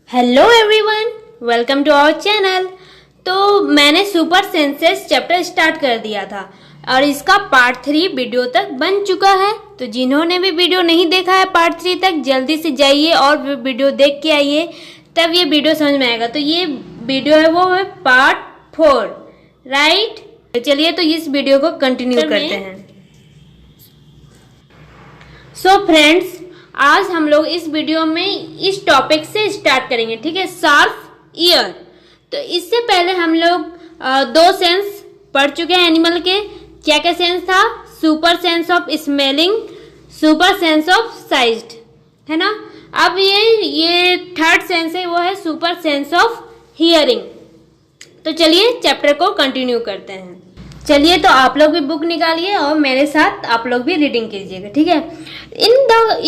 Hello everyone, welcome to our channel. तो मैंने super senses chapter start कर दिया था और इसका पार्ट 3 वीडियो तक बन चुका है। तो जिन्होंने भी वीडियो नहीं देखा है पार्ट 3 तक, जल्दी से जाइए और वीडियो देख के आइए, तब ये वीडियो समझ में आएगा। तो ये वीडियो है वो है पार्ट 4, राइट। तो चलिए तो इस वीडियो को कंटिन्यू करते हैं। सो फ्रेंड्स, आज हम लोग इस वीडियो में इस टॉपिक से स्टार्ट करेंगे, ठीक है, शार्प ईयर। तो इससे पहले हम लोग 2 सेंस पढ़ चुके हैं एनिमल के। क्या क्या सेंस था? Super sense of smelling, super sense of size, है ना। अब ये थर्ड सेंस है, वो है सुपर सेंस ऑफ हियरिंग। तो चलिए चैप्टर को कंटिन्यू करते हैं। चलिए तो आप लोग भी बुक निकालिए और मेरे साथ आप लोग भी रीडिंग कीजिएगा, ठीक है।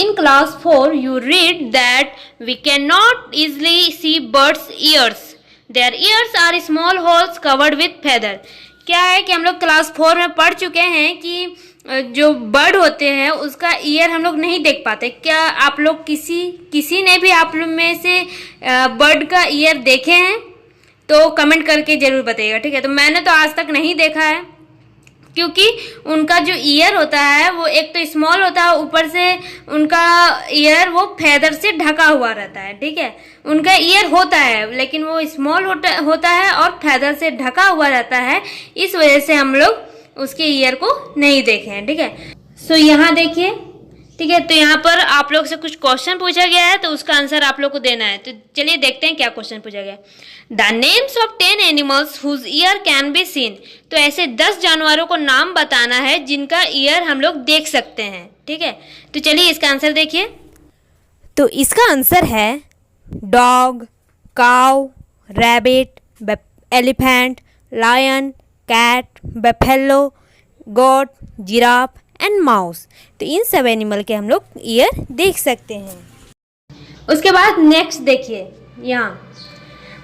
In class 4 you read that we cannot easily see birds' ears. Their ears are small holes covered with feather. क्या है कि हम लोग क्लास 4 में पढ़ चुके हैं कि जो बर्ड होते हैं उसका ईयर हम लोग नहीं देख पाते। क्या आप लोग किसी ने भी आप लोग में से बर्ड का ईयर देखे हैं? तो कमेंट करके जरूर बताइएगा, ठीक है। तो मैंने तो आज तक नहीं देखा है, क्योंकि उनका जो ईयर होता है वो एक तो स्मॉल होता है, ऊपर से उनका ईयर वो फेदर से ढका हुआ रहता है, ठीक है। उनका ईयर होता है लेकिन वो स्मॉल होता है और फेदर से ढका हुआ रहता है, इस वजह से हम लोग उसके ईयर को नहीं देखे हैं, ठीक है। सो यहाँ देखिए, ठीक है। तो यहाँ पर आप लोग से कुछ क्वेश्चन पूछा गया है, तो उसका आंसर आप लोग को देना है। तो चलिए देखते हैं क्या क्वेश्चन पूछा गया। The names of 10 animals whose ear can be seen. तो ऐसे 10 जानवरों को नाम बताना है जिनका ईयर हम लोग देख सकते हैं, ठीक है। तो चलिए इसका आंसर देखिए। तो इसका आंसर है dog, cow, rabbit, elephant, lion, cat, buffalo, goat, giraffe and mouse. तो इन सब एनिमल के हम लोग ईयर देख सकते हैं। उसके बाद नेक्स्ट देखिए यहाँ,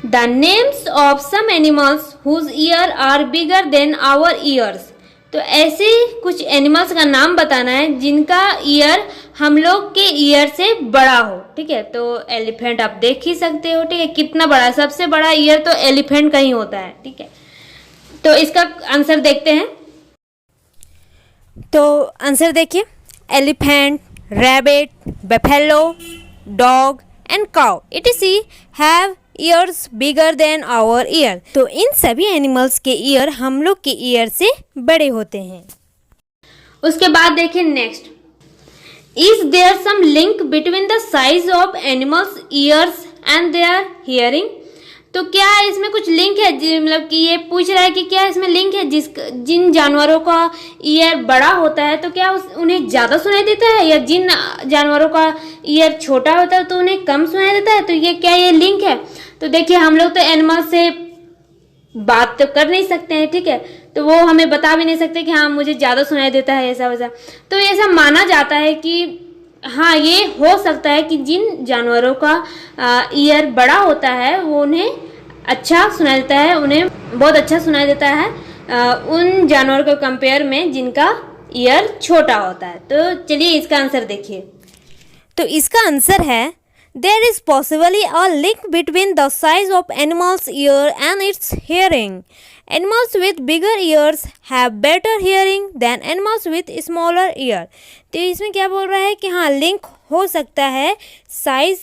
the names of some animals whose ear are bigger than our ears. तो ऐसे कुछ एनिमल्स का नाम बताना है जिनका ईयर हम लोग के ईयर से बड़ा हो, ठीक है। तो एलिफेंट आप देख ही सकते हो, ठीक है, कितना बड़ा, सबसे बड़ा ईयर तो एलिफेंट का ही होता है, ठीक है। तो इसका आंसर देखते हैं। तो आंसर देखिए, elephant, rabbit, buffalo, dog and cow etc have ears bigger than our ear. तो इन सभी एनिमल्स के ईयर हम लोग के ईयर से बड़े होते हैं। उसके बाद देखिए next, is there some link between the size of animals ears and their hearing. तो क्या इसमें कुछ लिंक है? मतलब कि ये पूछ रहा है कि क्या इसमें लिंक है, जिन जानवरों का ईयर बड़ा होता है तो क्या उन्हें ज़्यादा सुनाई देता है, या जिन जानवरों का ईयर छोटा होता है तो उन्हें कम सुनाई देता है। तो ये क्या ये लिंक है? तो देखिए, हम लोग तो एनिमल से बात तो कर नहीं सकते हैं, ठीक है। तो वो हमें बता भी नहीं सकते कि हाँ मुझे ज़्यादा सुनाई देता है ऐसा वैसा। तो ऐसा माना जाता है कि हाँ ये हो सकता है कि जिन जानवरों का ईयर बड़ा होता है वो उन्हें अच्छा सुनाई देता है, उन्हें बहुत अच्छा सुनाई देता है उन जानवरों को कंपेयर में जिनका ईयर छोटा होता है। तो चलिए इसका आंसर देखिए। तो इसका आंसर है there is possibly a link between the size of animals ear and its hearing. Animals with bigger ears have better hearing than animals with smaller ear. तो इसमें क्या बोल रहा है कि हाँ लिंक हो सकता है साइज,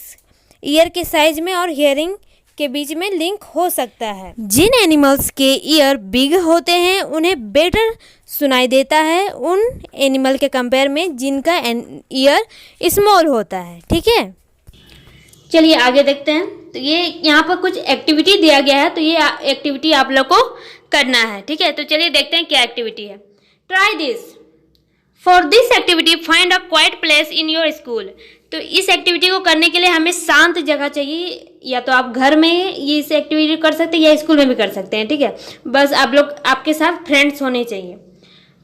ईयर के साइज में और हियरिंग के बीच में लिंक हो सकता है। जिन एनिमल्स के ईयर बिग होते हैं उन्हें बेटर सुनाई देता है उन एनिमल के कंपेयर में जिनका ईयर स्मॉल होता है, ठीक है। चलिए आगे देखते हैं। तो ये यहाँ पर कुछ एक्टिविटी दिया गया है, तो ये एक्टिविटी आप लोग को करना है, ठीक है। तो चलिए देखते हैं क्या एक्टिविटी है। Try this. For this activity find a quite place in your school. तो इस एक्टिविटी को करने के लिए हमें शांत जगह चाहिए, या तो आप घर में ये इस एक्टिविटी कर सकते हैं या स्कूल में भी कर सकते हैं, ठीक है। बस आप लोग आपके साथ फ्रेंड्स होने चाहिए।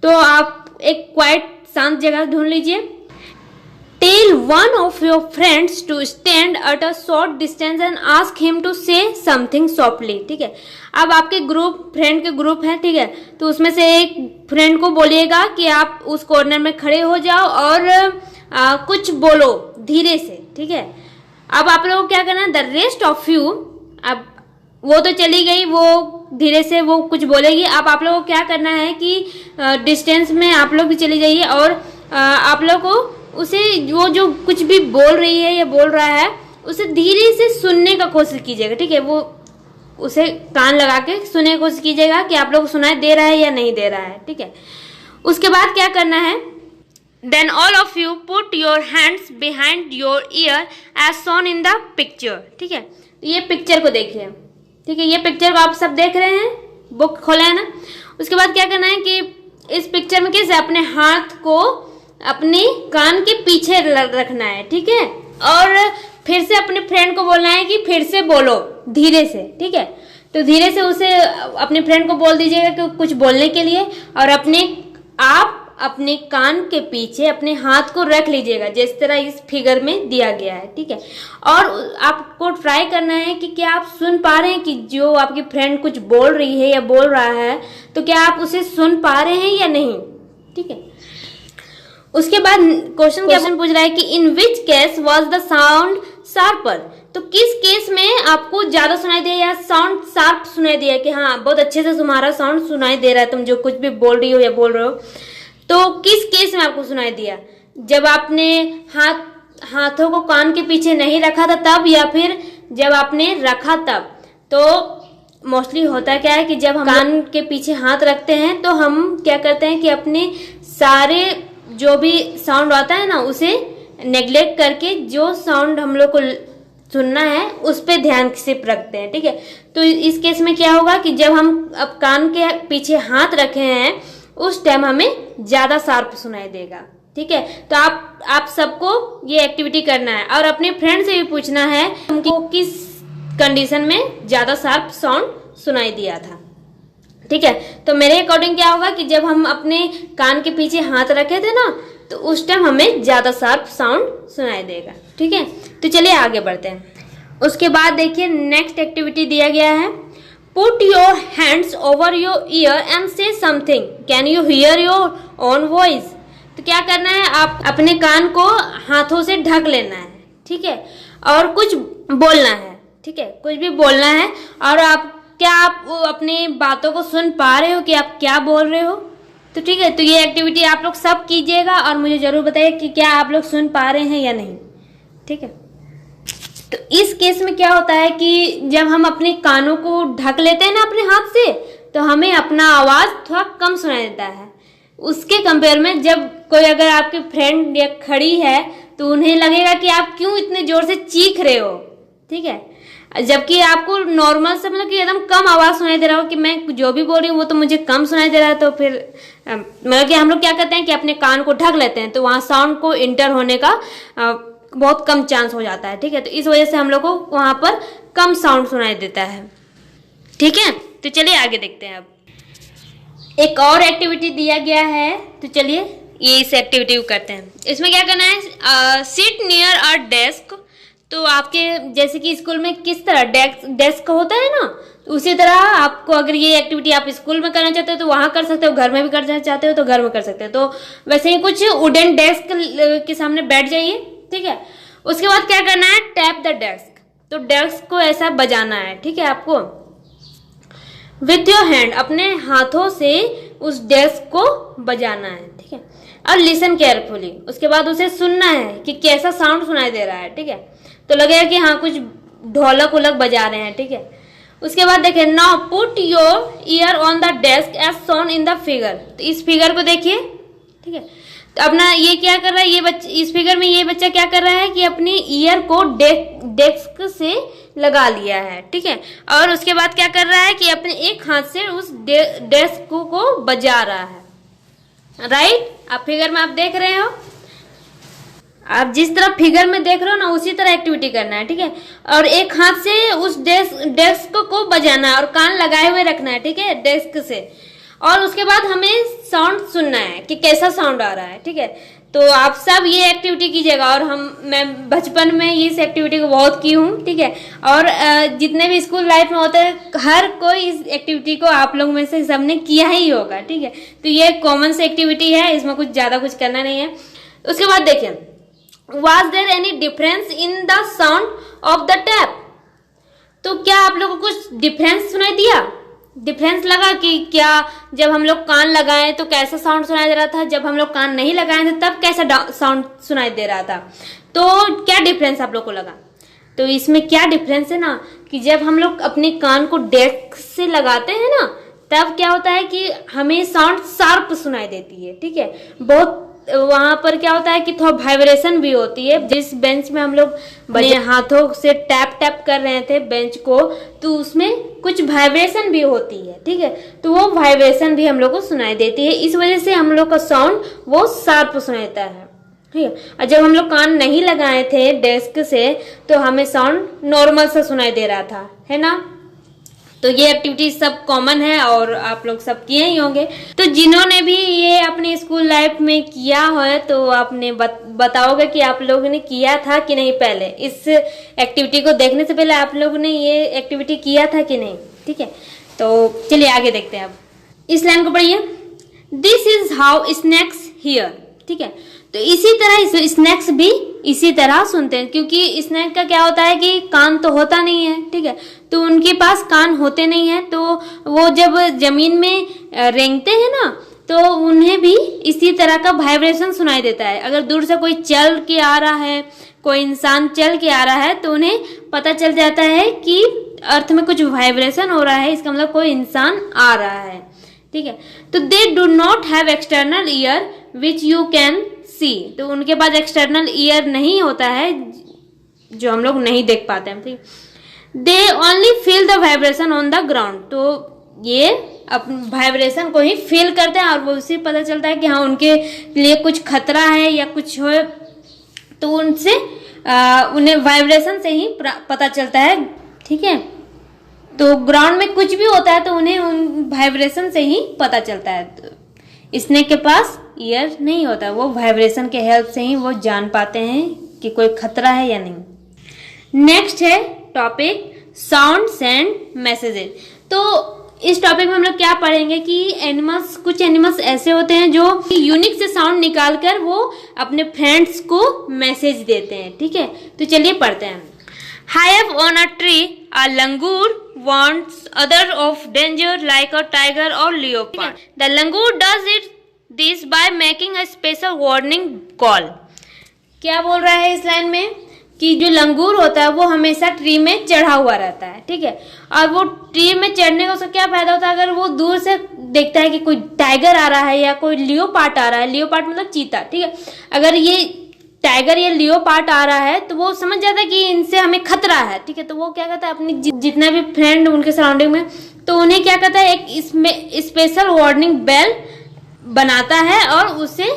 तो आप एक क्वाइट शांत जगह ढूंढ लीजिए। Tell one of your friends to stand at a short distance and ask him to say something softly, ठीक है। अब आपके फ्रेंड के ग्रुप है, ठीक है। तो उसमें से एक फ्रेंड को बोलिएगा कि आप उस कॉर्नर में खड़े हो जाओ और कुछ बोलो धीरे से, ठीक है। अब आप लोगों को क्या करना है, द रेस्ट ऑफ यू, अब वो तो चली गई, वो धीरे से वो कुछ बोलेगी। अब आप लोगों को क्या करना है कि डिस्टेंस में आप लोग भी चली जाइए और आप लोग को उसे वो जो कुछ भी बोल रही है या बोल रहा है उसे धीरे से सुनने का कोशिश कीजिएगा, ठीक है। वो उसे कान लगा के सुनने की कोशिश कीजिएगा कि आप लोग को सुनाई दे रहा है या नहीं दे रहा है, ठीक है। उसके बाद क्या करना है, then all of you put your hands behind your ear as shown in the picture, ठीक है। ये पिक्चर को देखिए, ठीक है, ये पिक्चर को आप सब देख रहे हैं, बुक खोला है ना। उसके बाद क्या करना है कि इस पिक्चर में कैसे अपने हाथ को अपने कान के पीछे रखना है, ठीक है। और फिर से अपने फ्रेंड को बोलना है कि फिर से बोलो धीरे से, ठीक है। तो धीरे से उसे अपने फ्रेंड को बोल दीजिएगा कि कुछ बोलने के लिए, और आप अपने कान के पीछे अपने हाथ को रख लीजिएगा जिस तरह इस फिगर में दिया गया है, ठीक है। और आपको ट्राई करना है कि क्या आप सुन पा रहे हैं कि जो आपकी फ्रेंड कुछ बोल रही है या बोल रहा है, तो क्या आप उसे सुन पा रहे हैं या नहीं, ठीक है। उसके बाद क्वेश्चन पूछ रहा है कि in which case was the sound sharper, तो किस केस में आपको ज्यादा सुनाई दिया या साउंड शार्प सुनाई दिया कि हाँ बहुत अच्छे से तुम्हारा साउंड सुनाई दे रहा है, तुम जो कुछ भी बोल रही हो या बोल रहे हो। तो किस केस में आपको सुनाई दिया, जब आपने हाथों को कान के पीछे नहीं रखा था तब, या फिर जब आपने रखा तब। तो मोस्टली होता क्या है कि जब हम कान के पीछे हाथ रखते हैं तो हम क्या करते हैं कि अपने सारे जो भी साउंड आता है ना उसे नेग्लेक्ट करके जो साउंड हम लोग को सुनना है उस पे ध्यान सिर्फ रखते हैं, ठीक है। तो इस केस में क्या होगा कि जब हम अब कान के पीछे हाथ रखे हैं उस टाइम हमें ज्यादा शार्प सुनाई देगा, ठीक है। तो आप सबको ये एक्टिविटी करना है और अपने फ्रेंड से भी पूछना है उनको किस कंडीशन में ज्यादा शार्प साउंड सुनाई दिया था, ठीक है। तो मेरे अकॉर्डिंग क्या होगा कि जब हम अपने कान के पीछे हाथ रखे थे ना तो उस टाइम हमें ज्यादा शार्प साउंड सुनाई देगा, ठीक है। तो चलिए आगे बढ़ते हैं। उसके बाद देखिए नेक्स्ट एक्टिविटी दिया गया है, put your hands over your year and से something, can you here your own voice. तो क्या करना है, आप अपने कान को हाथों से ढक लेना है, ठीक है, और कुछ बोलना है, ठीक है, कुछ भी बोलना है। और क्या आप अपनी बातों को सुन पा रहे हो कि आप क्या बोल रहे हो, तो ठीक है। तो ये एक्टिविटी आप लोग सब कीजिएगा और मुझे जरूर बताइए कि क्या आप लोग सुन पा रहे हैं या नहीं, ठीक है। तो इस केस में क्या होता है कि जब हम अपने कानों को ढक लेते हैं ना अपने हाथ से, तो हमें अपना आवाज थोड़ा कम सुनाई देता है उसके कंपेयर में जब कोई अगर आपके फ्रेंड या खड़ी है तो उन्हें लगेगा कि आप क्यों इतने जोर से चीख रहे हो, ठीक है। जबकि आपको नॉर्मल से मतलब कि एकदम कम आवाज सुनाई दे रहा हो कि मैं जो भी बोल रही हूँ वो तो मुझे कम सुनाई दे रहा है, तो फिर मतलब कि हम लोग क्या करते हैं कि अपने कान को ढक लेते हैं तो वहाँ साउंड को इंटर होने का बहुत कम चांस हो जाता है, ठीक है। तो इस वजह से हम लोग को वहाँ पर कम साउंड सुनाई देता है, ठीक है। तो चलिए आगे देखते हैं। अब एक और एक्टिविटी दिया गया है, तो चलिए ये इस एक्टिविटी को करते हैं। इसमें क्या करना है, सिट नियर अ डेस्क। तो आपके जैसे कि स्कूल में किस तरह डेस्क होता है ना, तो उसी तरह आपको अगर ये एक्टिविटी आप स्कूल में करना चाहते हो तो वहां कर सकते हो, घर में भी करना चाहते हो तो घर में कर सकते हो। तो वैसे ही कुछ वुडन डेस्क के सामने बैठ जाइए, ठीक है। उसके बाद क्या करना है, टैप द डेस्क। तो डेस्क को ऐसा बजाना है, ठीक है, आपको विथ योर हैंड, अपने हाथों से उस डेस्क को बजाना है, ठीक है। और लिसन केयरफुली, उसके बाद उसे सुनना है कि कैसा साउंड सुनाई दे रहा है, ठीक है। तो लगेगा कि हाँ कुछ ढोलक उलक बजा रहे हैं, ठीक है। उसके बाद देखिए, now put your ear on the desk as shown in the figure. तो इस फिगर को देखिए, ठीक है। तो अपना ये क्या कर रहा है, ये बच्चा इस फिगर में ये बच्चा क्या कर रहा है कि अपने ईयर को डेस्क से लगा लिया है, ठीक है। और उसके बाद क्या कर रहा है कि अपने एक हाथ से उस डेस्क को बजा रहा है, राइट। आप फिगर में आप देख रहे हो, आप जिस तरह फिगर में देख रहे हो ना उसी तरह एक्टिविटी करना है, ठीक है। और एक हाथ से उस डेस्क को बजाना है और कान लगाए हुए रखना है, ठीक है, डेस्क से। और उसके बाद हमें साउंड सुनना है कि कैसा साउंड आ रहा है, ठीक है। तो आप सब ये एक्टिविटी कीजिएगा। और मैं बचपन में इस एक्टिविटी को बहुत की हूँ, ठीक है। और जितने भी स्कूल लाइफ में होते हैं हर कोई इस एक्टिविटी को आप लोग में से सबने किया ही होगा, ठीक है। तो ये कॉमन सी एक्टिविटी है, इसमें कुछ ज्यादा कुछ करना नहीं है। उसके बाद देखिए, Was there any difference in the sound of the tap? तो क्या आप लोगों को कुछ डिफरेंस सुनाई दिया? डिफरेंस लगा कि क्या जब हम लोग कान लगाए तो कैसा साउंड सुनाई दे रहा था, जब हम लोग कान नहीं लगाए थे तब कैसा साउंड सुनाई दे रहा था? तो क्या डिफरेंस आप लोग को लगा? तो इसमें क्या डिफरेंस है ना कि जब हम लोग अपने कान को डेस्क से लगाते हैं ना तब क्या होता है कि हमें साउंड शार्प सुनाई देती है, ठीक है। बहुत वहां पर क्या होता है कि थोड़ा वाइब्रेशन भी होती है। जिस बेंच में हम लोग अपने हाथों से टैप टैप कर रहे थे बेंच को, तो उसमें कुछ वाइब्रेशन भी होती है, ठीक है। तो वो वाइब्रेशन भी हम लोग को सुनाई देती है, इस वजह से हम लोग का साउंड वो शार्प सुनाई देता है, ठीक है। और जब हम लोग कान नहीं लगाए थे डेस्क से तो हमें साउंड नॉर्मल सा सुनाई दे रहा था, है ना। तो ये एक्टिविटी सब कॉमन है और आप लोग सब किए ही होंगे। तो जिन्होंने भी ये अपने स्कूल लाइफ में किया है तो आपने बताओगे कि आप लोगों ने किया था कि नहीं। पहले इस एक्टिविटी को देखने से पहले आप लोगों ने ये एक्टिविटी किया था कि नहीं, ठीक है। तो चलिए आगे देखते हैं। अब इस लाइन को पढ़िए, this is how snacks here, ठीक है। तो इसी तरह स्नैक्स भी इसी तरह सुनते हैं, क्योंकि स्नैक का क्या होता है कि कान तो होता नहीं है, ठीक है। तो उनके पास कान होते नहीं है, तो वो जब जमीन में रेंगते हैं ना तो उन्हें भी इसी तरह का वाइब्रेशन सुनाई देता है। अगर दूर से कोई चल के आ रहा है, कोई इंसान चल के आ रहा है तो उन्हें पता चल जाता है कि अर्थ में कुछ वाइब्रेशन हो रहा है, इसका मतलब कोई इंसान आ रहा है, ठीक है। तो they do not have external year which you can see, तो उनके पास एक्सटर्नल ईयर नहीं होता है जो हम लोग नहीं देख पाते हैं, ठीक। They only feel the vibration on the ground, तो ये वाइब्रेशन को ही फील करते हैं और वो उसे पता चलता है कि हाँ उनके लिए कुछ खतरा है या कुछ हो, तो उनसे उन्हें वाइब्रेशन से ही पता चलता है, ठीक है। तो ग्राउंड में कुछ भी होता है तो उन्हें उन वाइब्रेशन से ही पता चलता है। तो स्नेक के पास ईयर नहीं होता, वो वाइब्रेशन के हेल्प से ही वो जान पाते हैं कि कोई खतरा है या नहीं। नेक्स्ट है टॉपिक साउंड्स एंड मैसेजेस। तो इस टॉपिक में हम लोग क्या पढ़ेंगे कि एनिमल्स, कुछ एनिमल्स ऐसे होते हैं जो यूनिक से साउंड निकालकर वो अपने फ्रेंड्स को मैसेज देते हैं, ठीक है। तो चलिए पढ़ते हैं। High up on a tree, a langur warns other of danger like a tiger or leopard. The langur does this by making a special warning call. क्या बोल रहा है इस लाइन में कि जो लंगूर होता है वो हमेशा ट्री में चढ़ा हुआ रहता है, ठीक है। और वो ट्री में चढ़ने का उसका क्या फायदा होता है, अगर वो दूर से देखता है कि कोई टाइगर आ रहा है या कोई लियोपार्ड आ रहा है, लियोपार्ड मतलब चीता, ठीक है। अगर ये टाइगर या लियोपार्ड आ रहा है तो वो समझ जाता है कि इनसे हमें खतरा है, ठीक है। तो वो क्या करता है अपनी जितना भी फ्रेंड उनके सराउंडिंग में, तो उन्हें क्या करता है एक इसमें स्पेशल वार्निंग बेल बनाता है और उसे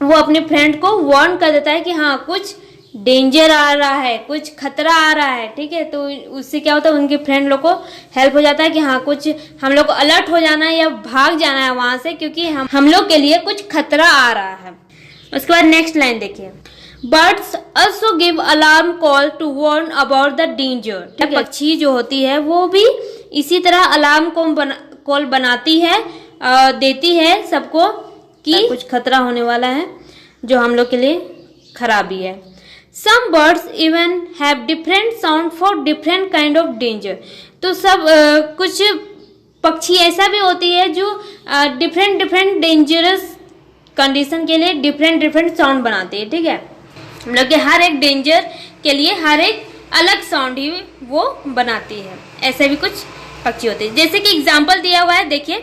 वो अपने फ्रेंड को वार्न कर देता है कि हाँ कुछ डेंजर आ रहा है, कुछ खतरा आ रहा है, ठीक है। तो उससे क्या होता है उनके फ्रेंड लोग को हेल्प हो जाता है कि हाँ कुछ हम लोग को अलर्ट हो जाना है या भाग जाना है वहां से, क्योंकि हम लोग के लिए कुछ खतरा आ रहा है। उसके बाद नेक्स्ट लाइन देखिए, birds also give alarm call to warn about the danger. पक्षी जो होती है वो भी इसी तरह अलार्म कॉल बनाती है, देती है सबको कि कुछ खतरा होने वाला है जो हम लोग के लिए खराबी है। Some birds even have different sound for different kind of danger. तो सब कुछ पक्षी ऐसा भी होती है जो डिफरेंट डेंजरस कंडीशन के लिए डिफरेंट साउंड बनाती है, ठीक है। हम लोग के हर एक डेंजर के लिए हर एक अलग साउंड ही वो बनाती है। ऐसे भी कुछ पक्षी होते हैं, जैसे कि एग्जांपल दिया हुआ है, देखिए,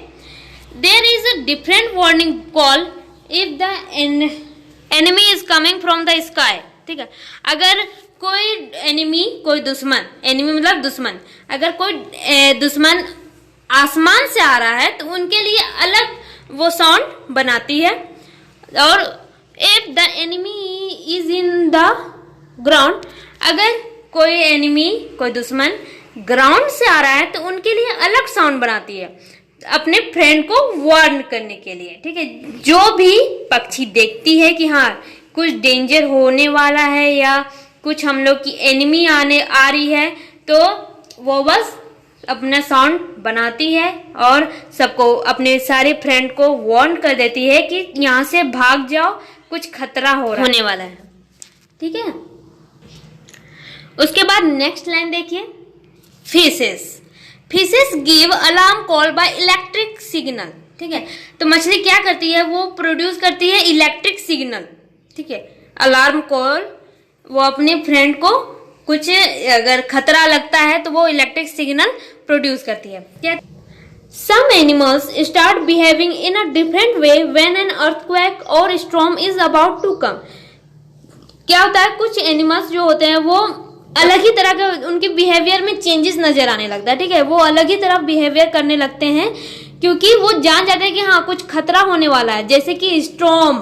there is a different warning call if the enemy is coming from the sky, ठीक है। अगर कोई एनिमी, कोई दुश्मन, एनिमी मतलब दुश्मन, अगर कोई दुश्मन आसमान से आ रहा है तो उनके लिए अलग वो साउंड बनाती है। और if the enemy is in the ground, अगर कोई एनिमी, कोई दुश्मन ग्राउंड से आ रहा है तो उनके लिए अलग साउंड बनाती है अपने फ्रेंड को वार्न करने के लिए, ठीक है। जो भी पक्षी देखती है कि हाँ कुछ डेंजर होने वाला है या कुछ हम लोग की एनिमी आ रही है, तो वो बस अपना साउंड बनाती है और सबको, अपने सारे फ्रेंड को वार्न कर देती है कि यहाँ से भाग जाओ, कुछ खतरा होने वाला है। ठीक है। उसके बाद नेक्स्ट लाइन देखिए, fishes give alarm call by electric signal, ठीक है। तो मछली क्या करती है, वो प्रोड्यूस करती है इलेक्ट्रिक सिग्नल, ठीक है, अलार्म कॉल। वो अपने फ्रेंड को कुछ अगर खतरा लगता है तो वो इलेक्ट्रिक सिग्नल प्रोड्यूस करती है। Some animals start behaving in a different way when an earthquake or storm is about to come. क्या होता है, कुछ एनिमल्स जो होते हैं वो अलग ही तरह के, उनके बिहेवियर में चेंजेस नजर आने लगता है, ठीक है। वो अलग ही तरह बिहेवियर करने लगते हैं क्योंकि वो जान जाते हैं कि हाँ कुछ खतरा होने वाला है, जैसे कि स्टॉर्म,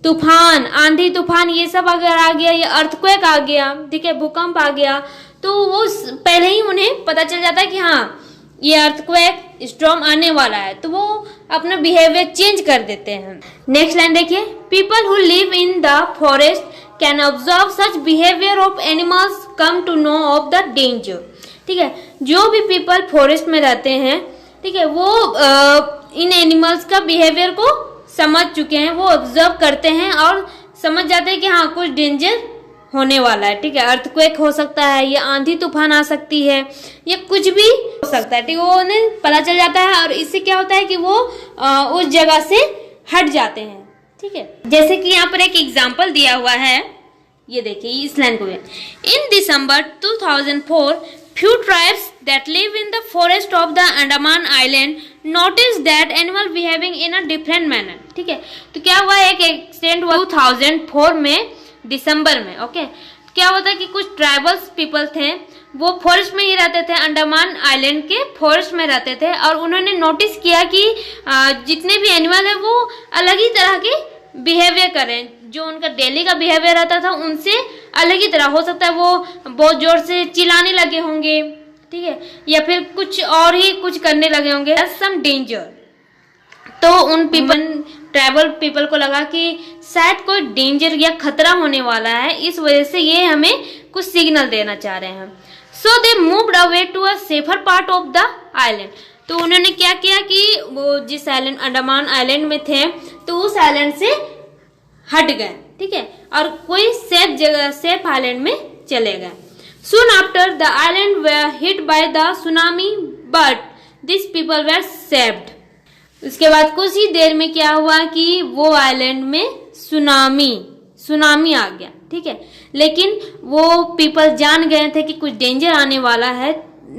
तूफान, आंधी तूफान, ये सब अगर आ गया, या अर्थक्वेक आ गया, ठीक है, भूकंप आ गया, तो वो पहले ही उन्हें पता चल जाता है कि हाँ ये अर्थक्वेक, स्टॉर्म आने वाला है, तो वो अपना बिहेवियर चेंज कर देते हैं। नेक्स्ट लाइन देखिए, people who live in the forest can observe such behaviour of animals come to know of the danger, ठीक है। जो भी पीपल फॉरेस्ट में रहते हैं, ठीक है, वो इन एनिमल्स का बिहेवियर को समझ चुके हैं, वो ऑब्जर्व करते हैं और समझ जाते हैं कि हाँ कुछ डेंजर होने वाला है, ठीक है। अर्थक्वेक हो सकता है, या आंधी तूफान आ सकती है, या कुछ भी हो सकता है, ठीक है, वो उन्हें पता चल जाता है और इससे क्या होता है कि वो उस जगह से हट जाते हैं, ठीक है। जैसे कि यहाँ पर एक एग्जाम्पल दिया हुआ है, ये देखिए इस लाइन को, इन दिसंबर 2004 few tribes that live in the forest of the Andaman Island noticed that animal behaving in a different manner, ठीक है। तो क्या हुआ, एक एक्सीडेंट हुआ 2004 में दिसंबर में, ओके। क्या होता है कि कुछ ट्राइबल्स पीपल थे, वो फॉरेस्ट में ही रहते थे, अंडमान आइलैंड के फॉरेस्ट में रहते थे, और उन्होंने नोटिस किया कि जितने भी एनिमल है वो अलग ही तरह के बिहेवियर करें, जो उनका डेली का बिहेवियर रहता था उनसे अलग ही तरह। हो सकता है वो बहुत जोर से चिल्लाने लगे होंगे, ठीक है, या फिर कुछ और ही कुछ करने लगे होंगे, सम डेंजर। तो उन पीपल, ट्राइबल पीपल को लगा कि शायद कोई डेंजर या खतरा होने वाला है, इस वजह से ये हमें कुछ सिग्नल देना चाह रहे हैं। So they moved away to a safer part of the island. तो उन्होंने क्या किया कि वो जिस आइलैंड, अंडमान आइलैंड में थे, तो उस आइलैंड से हट गए, ठीक है, और कोई सेफ जगह, सेफ आइलैंड में चले गए। Soon after the island were hit by the tsunami, but these people were saved. उसके बाद कुछ ही देर में क्या हुआ कि वो आइलैंड में सुनामी आ गया, ठीक है, लेकिन वो पीपल जान गए थे कि कुछ डेंजर आने वाला है,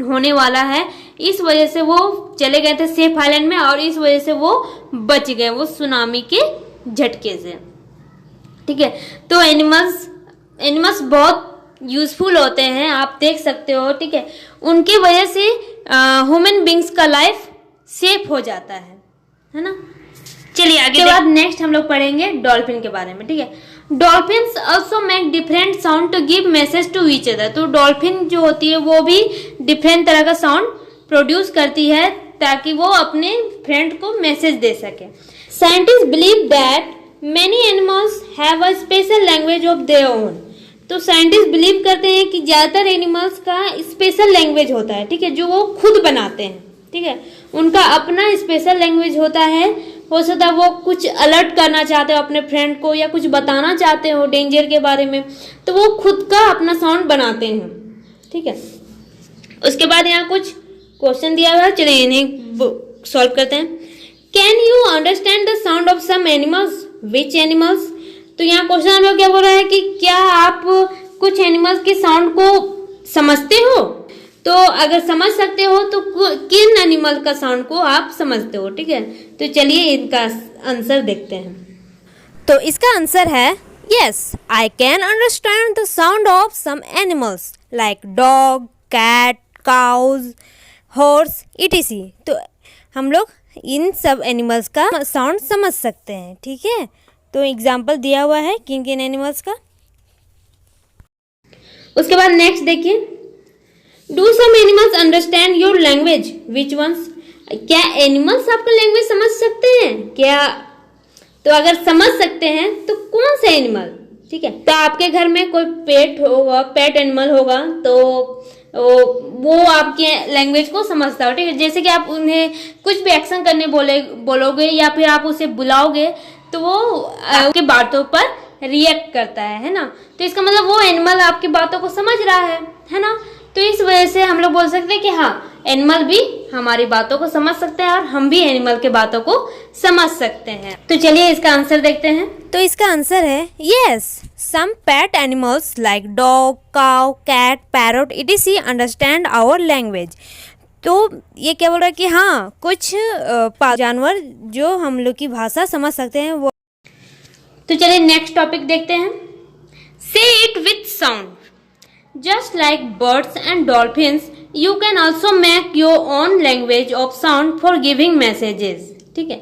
होने वाला है, इस वजह से वो चले गए थे सेफ आइलैंड में, और इस वजह से वो बच गए वो सुनामी के झटके से, ठीक है। तो एनिमल्स बहुत यूजफुल होते हैं, आप देख सकते हो, ठीक है, उनके वजह से ह्यूमन बींग्स का लाइफ सेफ हो जाता है ना। चलिए आगे के बाद नेक्स्ट हम लोग पढ़ेंगे डॉल्फिन के बारे में, ठीक है। Dolphins also make different sound to give message to each other. तो डॉल्फिन जो होती है वो भी डिफरेंट तरह का साउंड प्रोड्यूस करती है ताकि वो अपने फ्रेंड को मैसेज दे सके। Scientist believe that many animals have a special language of their own. तो साइंटिस्ट बिलीव करते हैं कि ज्यादातर एनिमल्स का स्पेशल लैंग्वेज होता है, ठीक है, जो वो खुद बनाते हैं, ठीक है, उनका अपना स्पेशल लैंग्वेज होता है। हो सकता है वो कुछ अलर्ट करना चाहते हो अपने फ्रेंड को, या कुछ बताना चाहते हो डेंजर के बारे में, तो वो खुद का अपना साउंड बनाते हैं, ठीक है। उसके बाद यहाँ कुछ क्वेश्चन दिया हुआ है, चलिए इन्हें सॉल्व करते हैं। Can you understand the sound of some animals? Which animals? तो यहाँ क्वेश्चन हम लोग क्या बोल रहा है कि क्या आप कुछ एनिमल्स के साउंड को समझते हो? तो अगर समझ सकते हो तो किन एनिमल का साउंड को आप समझते हो, ठीक है। तो चलिए इनका आंसर देखते हैं। तो इसका आंसर है yes, I can understand the sound of some animals like dog, cat, cows, horse, etc. तो हम लोग इन सब एनिमल्स का साउंड समझ सकते हैं, ठीक है। तो एग्जाम्पल दिया हुआ है किन किन एनिमल्स का। उसके बाद नेक्स्ट देखिए, do some animals understand your language? Which ones? क्या एनिमल्स आपका लैंग्वेज समझ सकते हैं क्या? तो अगर समझ सकते हैं तो कौन सा एनिमल, ठीक है। तो आपके घर में कोई पेट होगा, पेट एनिमल होगा, तो वो आपके लैंग्वेज को समझता हो, ठीक है। जैसे कि आप उन्हें कुछ भी एक्शन करने बोलोगे या फिर आप उसे बुलाओगे तो वो आपके बातों पर रिएक्ट करता है ना। तो इसका मतलब वो एनिमल आपकी बातों को समझ रहा है ना। तो इस वजह से हम लोग बोल सकते हैं कि हाँ, एनिमल भी हमारी बातों को समझ सकते हैं और हम भी एनिमल के बातों को समझ सकते हैं। तो चलिए इसका आंसर देखते हैं। तो इसका आंसर है yes, some pet animals like dog, cow, cat, parrot etc understand our language. तो ये क्या बोल रहा है कि हाँ, कुछ जानवर जो हम लोग की भाषा समझ सकते हैं वो। तो चलिए नेक्स्ट टॉपिक देखते हैं। से it with sound. Just like birds and dolphins you can also make your own language of sound for giving messages. ठीक है,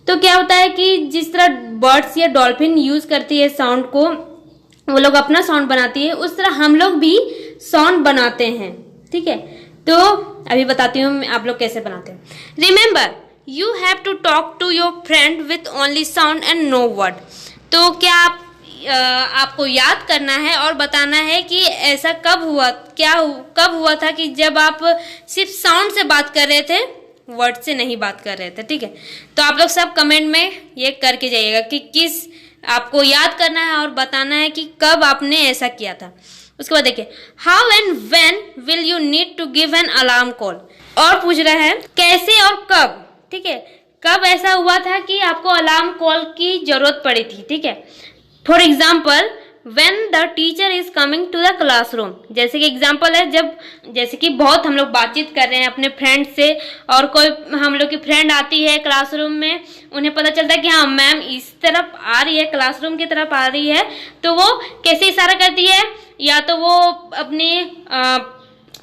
तो क्या होता है कि जिस तरह बर्ड्स या डॉल्फिन यूज करती है साउंड को, वो लोग अपना साउंड बनाती है, उस तरह हम लोग भी साउंड बनाते हैं। ठीक है, तो अभी बताती हूँ आप लोग कैसे बनाते हैं। Remember you have to talk to your friend with only sound and no word. तो क्या आपको याद करना है और बताना है कि ऐसा कब हुआ था कि जब आप सिर्फ साउंड से बात कर रहे थे, वर्ड से नहीं बात कर रहे थे। ठीक है, तो आप लोग सब कमेंट में ये करके जाइएगा कि किस आपको याद करना है और बताना है कि कब आपने ऐसा किया था। उसके बाद देखिए, how and when will you need to give an alarm call. और पूछ रहा है कैसे और कब। ठीक है, कब ऐसा हुआ था कि आपको अलार्म कॉल की जरूरत पड़ी थी। ठीक है, for example when the teacher is coming to the classroom। जैसे कि एग्जाम्पल है, जैसे कि बहुत हम लोग बातचीत कर रहे हैं अपने फ्रेंड से और कोई हम लोग की फ्रेंड आती है क्लासरूम में, उन्हें पता चलता है कि हाँ मैम इस तरफ आ रही है, क्लासरूम की तरफ आ रही है, तो वो कैसे इशारा करती है, या तो वो अपनी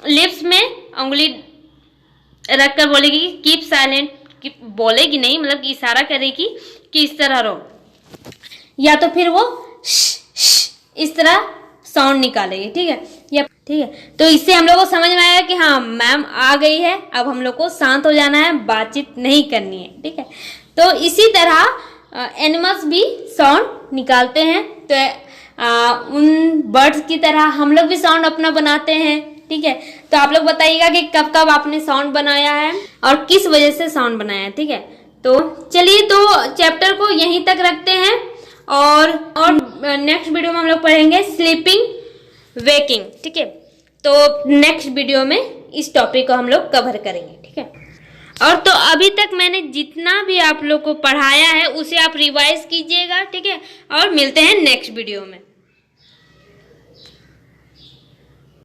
लिप्स में उंगली रख कर बोलेगी कीप साइलेंट, बोलेगी नहीं, मतलब इशारा करेगी कि इस तरह रहो, या तो फिर वो इस तरह साउंड निकालेगी। ठीक है, या ठीक है, तो इससे हम लोग को समझ में आया कि हाँ मैम आ गई है, अब हम लोग को शांत हो जाना है, बातचीत नहीं करनी है। ठीक है, तो इसी तरह एनिमल्स भी साउंड निकालते हैं। तो उन बर्ड्स की तरह हम लोग भी साउंड अपना बनाते हैं। ठीक है, तो आप लोग बताइएगा कि कब कब आपने साउंड बनाया है और किस वजह से साउंड बनाया है। ठीक है, तो चलिए तो चैप्टर को यहीं तक रखते हैं और नेक्स्ट वीडियो में हम लोग पढ़ेंगे स्लीपिंग वेकिंग। ठीक है, तो नेक्स्ट वीडियो में इस टॉपिक को हम लोग कवर करेंगे। ठीक है, और तो अभी तक मैंने जितना भी आप लोग को पढ़ाया है उसे आप रिवाइज कीजिएगा। ठीक है, और मिलते हैं नेक्स्ट वीडियो में।